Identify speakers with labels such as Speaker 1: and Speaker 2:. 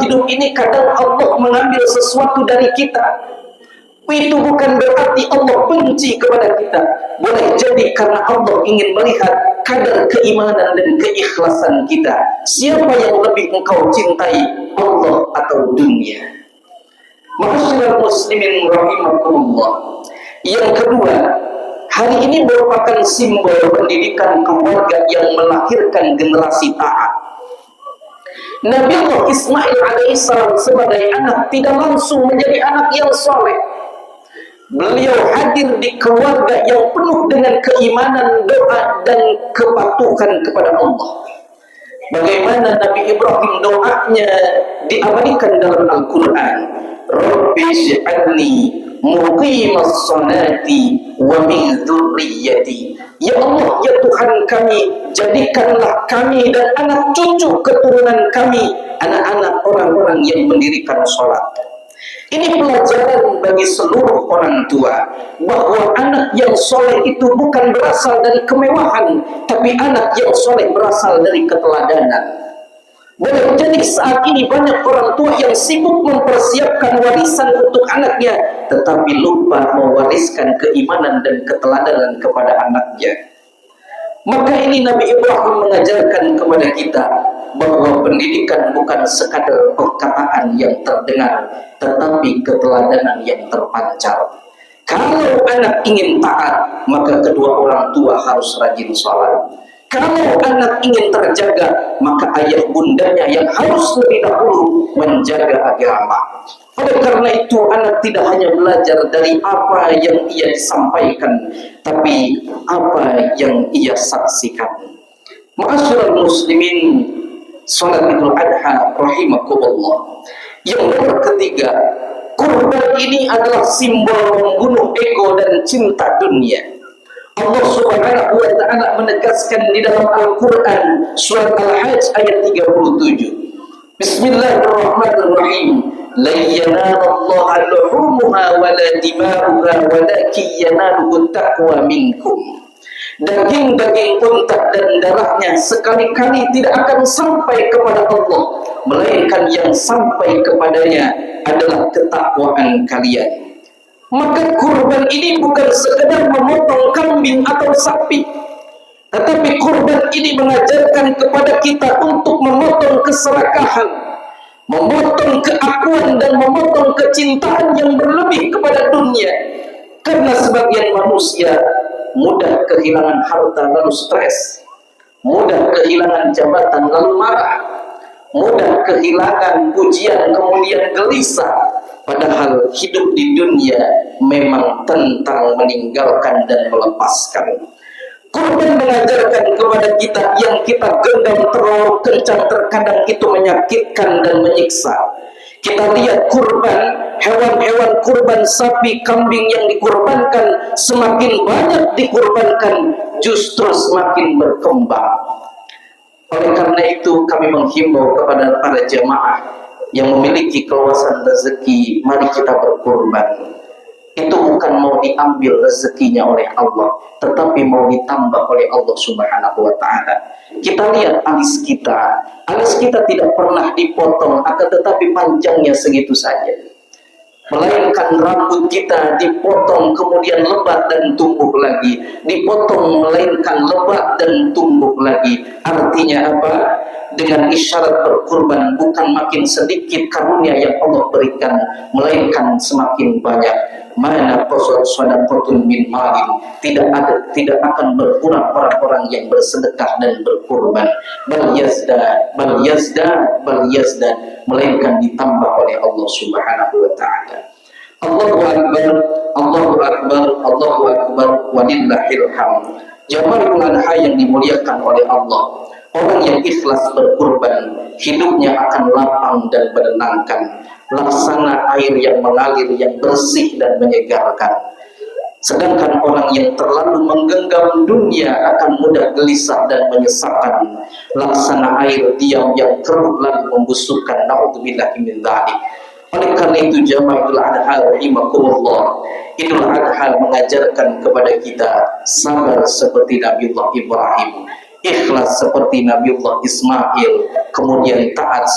Speaker 1: hidup ini kadang Allah mengambil sesuatu dari kita. Itu bukan berarti Allah benci kepada kita. Boleh jadi karena Allah ingin melihat kadar keimanan dan keikhlasan kita. Siapa yang lebih engkau cintai, Allah atau dunia? Ma'asyiral muslimin rahimakumullah. Yang kedua, hari ini merupakan simbol pendidikan keluarga yang melahirkan generasi taat. Nabi Allah Ismail alaihissalam sebagai anak tidak langsung menjadi anak yang soleh. Beliau hadir di keluarga yang penuh dengan keimanan, doa, dan kepatuhan kepada Allah. Bagaimana Nabi Ibrahim doanya diabadikan dalam Al-Quran. Rabbi ij'alni muqimas salati wa min dzurriyyati. Ya Allah, ya Tuhan kami, jadikanlah kami dan anak cucu keturunan kami anak-anak orang-orang yang mendirikan sholat. Ini pelajaran bagi seluruh orang tua, bahwa anak yang soleh itu bukan berasal dari kemewahan, tapi anak yang soleh berasal dari keteladanan. Boleh jadi saat ini banyak orang tua yang sibuk mempersiapkan warisan untuk anaknya, tetapi lupa mewariskan keimanan dan keteladanan kepada anaknya. Maka ini Nabi Ibrahim mengajarkan kepada kita bahwa pendidikan bukan sekadar perkataan yang terdengar, tetapi keteladanan yang terpancar. Kalau anak ingin taat, maka kedua orang tua harus rajin sholat. Kalau anak ingin terjaga, maka ayah bundanya yang harus lebih dahulu menjaga agama. Oleh karena itu, anak tidak hanya belajar dari apa yang ia disampaikan, tapi apa yang ia saksikan. Ma'asyiral muslimin, salat Idul Adha rahimakumullah. Yang nomor ketiga, kurban ini adalah simbol membunuh ego dan cinta dunia. Allah Subhanahu wa ta'ala menegaskan di dalam Al-Quran surat Al-Hajj ayat 37. Bismillahirrahmanirrahim. La yanalallaha luhumuha wa la dima'uha walakin yanaluhu taqwa minkum. Daging-daging unta dan darahnya sekali-kali tidak akan sampai kepada Allah, melainkan yang sampai kepadanya adalah ketakwaan kalian. Maka kurban ini bukan sekedar memotong kambing atau sapi, tetapi kurban ini mengajarkan kepada kita untuk memotong keserakahan, memotong keakuan dan memotong kecintaan yang berlebih kepada dunia. Karena sebagian manusia mudah kehilangan harta lalu stres, mudah kehilangan jabatan lalu marah, mudah kehilangan pujian kemudian gelisah. Padahal hidup di dunia memang tentang meninggalkan dan melepaskan. Kurban mengajarkan kepada kita yang kita genggam terlalu kencang terkadang itu menyakitkan dan menyiksa. Kita lihat kurban, hewan-hewan kurban sapi, kambing yang dikurbankan, semakin banyak dikurbankan, justru semakin berkembang. Oleh karena itu kami menghimbau kepada para jamaah yang memiliki keluasan rezeki, mari kita berkurban. Itu bukan mau diambil rezekinya oleh Allah, tetapi mau ditambah oleh Allah Subhanahu wa ta'ala. Kita lihat alis kita tidak pernah dipotong, akan tetapi panjangnya segitu saja. Melainkan rambut kita dipotong kemudian lebat dan tumbuh lagi, dipotong melainkan lebat dan tumbuh lagi. Artinya apa? Dengan isyarat berkurban bukan makin sedikit karunia yang Allah berikan, melainkan semakin banyak. Mana qasad sadaqatun min malin, tidak akan berkurang orang-orang yang bersedekah dan berkurban. Bal yazda, melainkan ditambah oleh Allah Subhanahu wa ta'ala. Allahu akbar, Allahu akbar, Allahu akbar, walillahil hamd. Jamaah Adha yang dimuliakan oleh Allah, orang yang ikhlas berkurban, hidupnya akan lapang dan menenangkan, laksana air yang mengalir yang bersih dan menyegarkan. Sedangkan orang yang terlalu menggenggam dunia akan mudah gelisah dan menyesalkan, laksana air diam yang keruh lalu membusukkan. Na'udzubillahi min dzalik. Oleh karena itu jamaah Idul Adha rahimakumullah, Idul Adha mengajarkan kepada kita sabar seperti Nabiullah Ibrahim, ikhlas seperti Nabiullah Ismail, kemudian taat